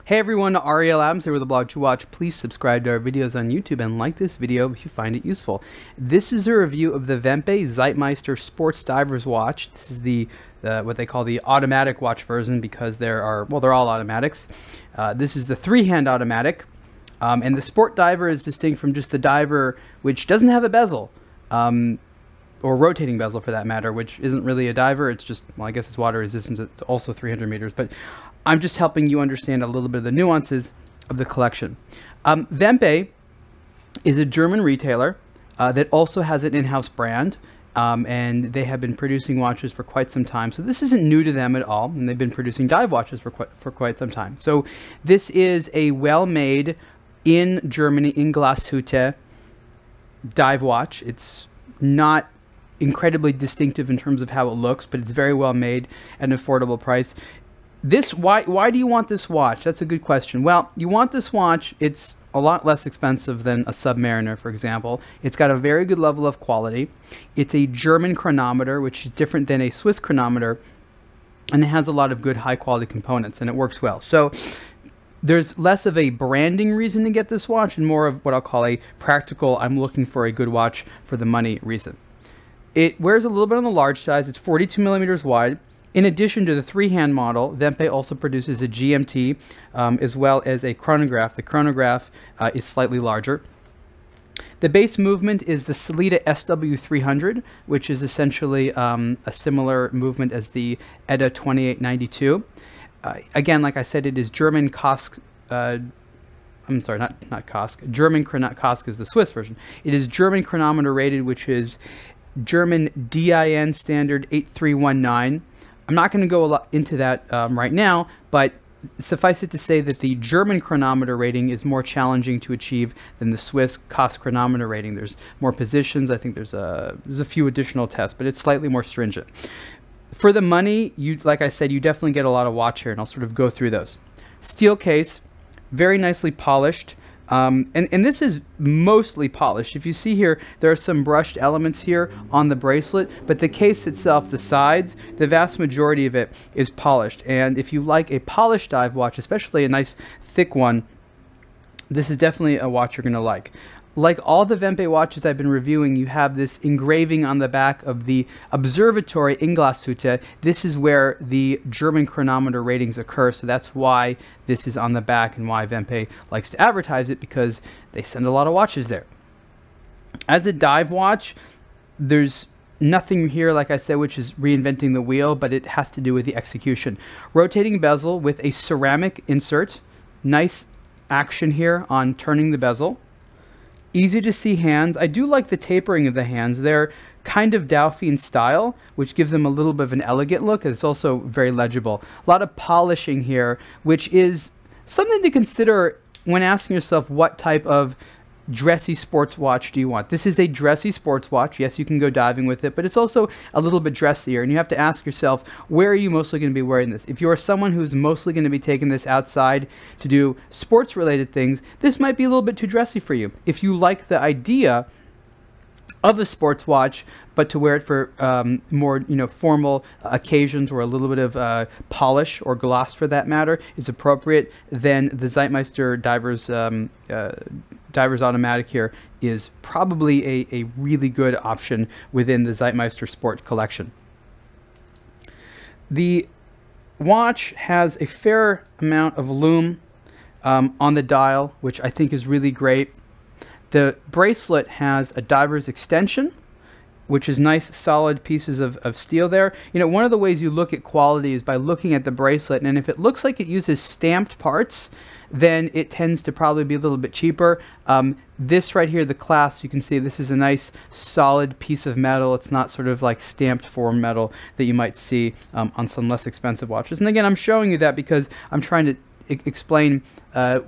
Hey everyone, Ariel Adams here with aBlogtoWatch. Please subscribe to our videos on YouTube and like this video if you find it useful. This is a review of the Wempe Zeitmeister Sports Divers Watch. This is the what they call the automatic watch version because they're all automatics. This is the three-hand automatic, and the sport diver is distinct from just the diver which doesn't have a bezel, or rotating bezel for that matter, which isn't really a diver. It's just, well, I guess it's water resistant. It's also 300 meters, but I'm just helping you understand a little bit of the nuances of the collection. Wempe is a German retailer that also has an in-house brand, and they have been producing watches for quite some time. So this isn't new to them at all, and they've been producing dive watches for quite some time. So this is a well-made, in Germany, in Glashütte, dive watch. It's not incredibly distinctive in terms of how it looks, but it's very well made at an affordable price. Why do you want this watch? That's a good question. Well, you want this watch. It's a lot less expensive than a Submariner, for example. It's got a very good level of quality. It's a German chronometer, which is different than a Swiss chronometer, and it has a lot of good high-quality components, and it works well. So there's less of a branding reason to get this watch and more of what I'll call a practical, I'm looking for a good watch for the money reason. It wears a little bit on the large size. It's 42 millimeters wide. In addition to the three-hand model, Wempe also produces a GMT as well as a chronograph. The chronograph is slightly larger. The base movement is the Sellita SW300, which is essentially a similar movement as the ETA 2892. Again, like I said, it is German Kosk. I'm sorry, not Kosk. German Kosk is the Swiss version. It is German chronometer rated, which is German DIN standard 8319. I'm not going to go a lot into that right now, but suffice it to say that the German chronometer rating is more challenging to achieve than the Swiss Kosk chronometer rating. There's more positions. I think there's a few additional tests, but it's slightly more stringent. For the money, like I said, you definitely get a lot of watch here, and I'll sort of go through those. Steel case, very nicely polished. And this is mostly polished. If you see here, there are some brushed elements here on the bracelet, but the case itself, the sides, the vast majority of it is polished. And if you like a polished dive watch, especially a nice thick one, this is definitely a watch you're going to like. Like all the Wempe watches I've been reviewing, you have this engraving on the back of the observatory in Glashütte. This is where the German chronometer ratings occur, so that's why this is on the back and why Wempe likes to advertise it, because they send a lot of watches there. As a dive watch, there's nothing here, like I said, which is reinventing the wheel, but it has to do with the execution. Rotating bezel with a ceramic insert. Nice action here on turning the bezel. Easy to see hands. I do like the tapering of the hands. They're kind of Dauphine style, which gives them a little bit of an elegant look. It's also very legible. A lot of polishing here, which is something to consider when asking yourself what type of dressy sports watch do you want. This is a dressy sports watch. Yes, you can go diving with it, but it's also a little bit dressier, and you have to ask yourself, where are you mostly going to be wearing this? If you are someone who's mostly going to be taking this outside to do sports related things, this might be a little bit too dressy for you. If you like the idea of a sports watch, but to wear it for more formal occasions or a little bit of polish or gloss for that matter is appropriate, then the Zeitmeister Divers Automatic here is probably a really good option within the Zeitmeister Sport collection. The watch has a fair amount of lume on the dial, which I think is really great. The bracelet has a diver's extension, which is nice, solid pieces of steel there. One of the ways you look at quality is by looking at the bracelet, and if it looks like it uses stamped parts, then it tends to probably be a little bit cheaper. This right here, the clasp, you can see this is a nice, solid piece of metal. It's not sort of like stamped form metal that you might see on some less expensive watches. And again, I'm showing you that because I'm trying to explain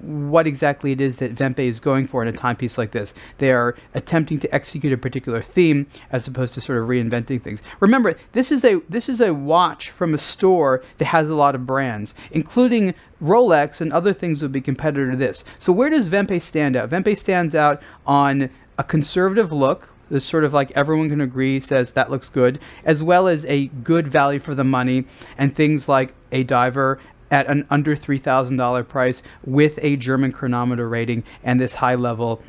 what exactly it is that Wempe is going for in a timepiece like this. They are attempting to execute a particular theme as opposed to sort of reinventing things. Remember, this is a watch from a store that has a lot of brands, including Rolex and other things that would be competitor to this. So where does Wempe stand out? Wempe stands out on a conservative look. This sort of like everyone can agree says that looks good, as well as a good value for the money, and things like a diver at an under $3,000 price with a German chronometer rating and this high level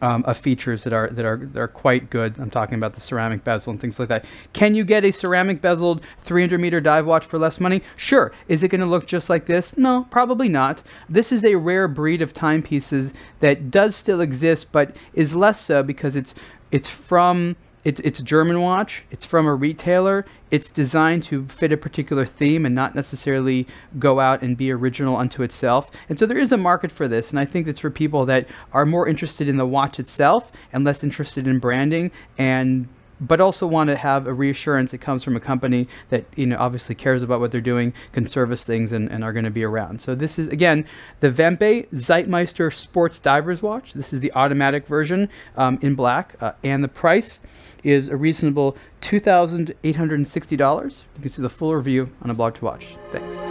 of features that are quite good. I'm talking about the ceramic bezel and things like that. Can you get a ceramic bezeled 300-meter dive watch for less money? Sure. Is it going to look just like this? No, probably not. This is a rare breed of timepieces that does still exist, but is less so because it's a German watch. It's from a retailer. It's designed to fit a particular theme and not necessarily go out and be original unto itself. And so there is a market for this, and I think it's for people that are more interested in the watch itself and less interested in branding, but also want to have a reassurance that comes from a company that, you know, obviously cares about what they're doing, can service things, and are going to be around. So this is, again, the Wempe Zeitmeister Sports Divers Watch. This is the automatic version in black, and the price is a reasonable $2,860. You can see the full review on aBlogtoWatch. Thanks.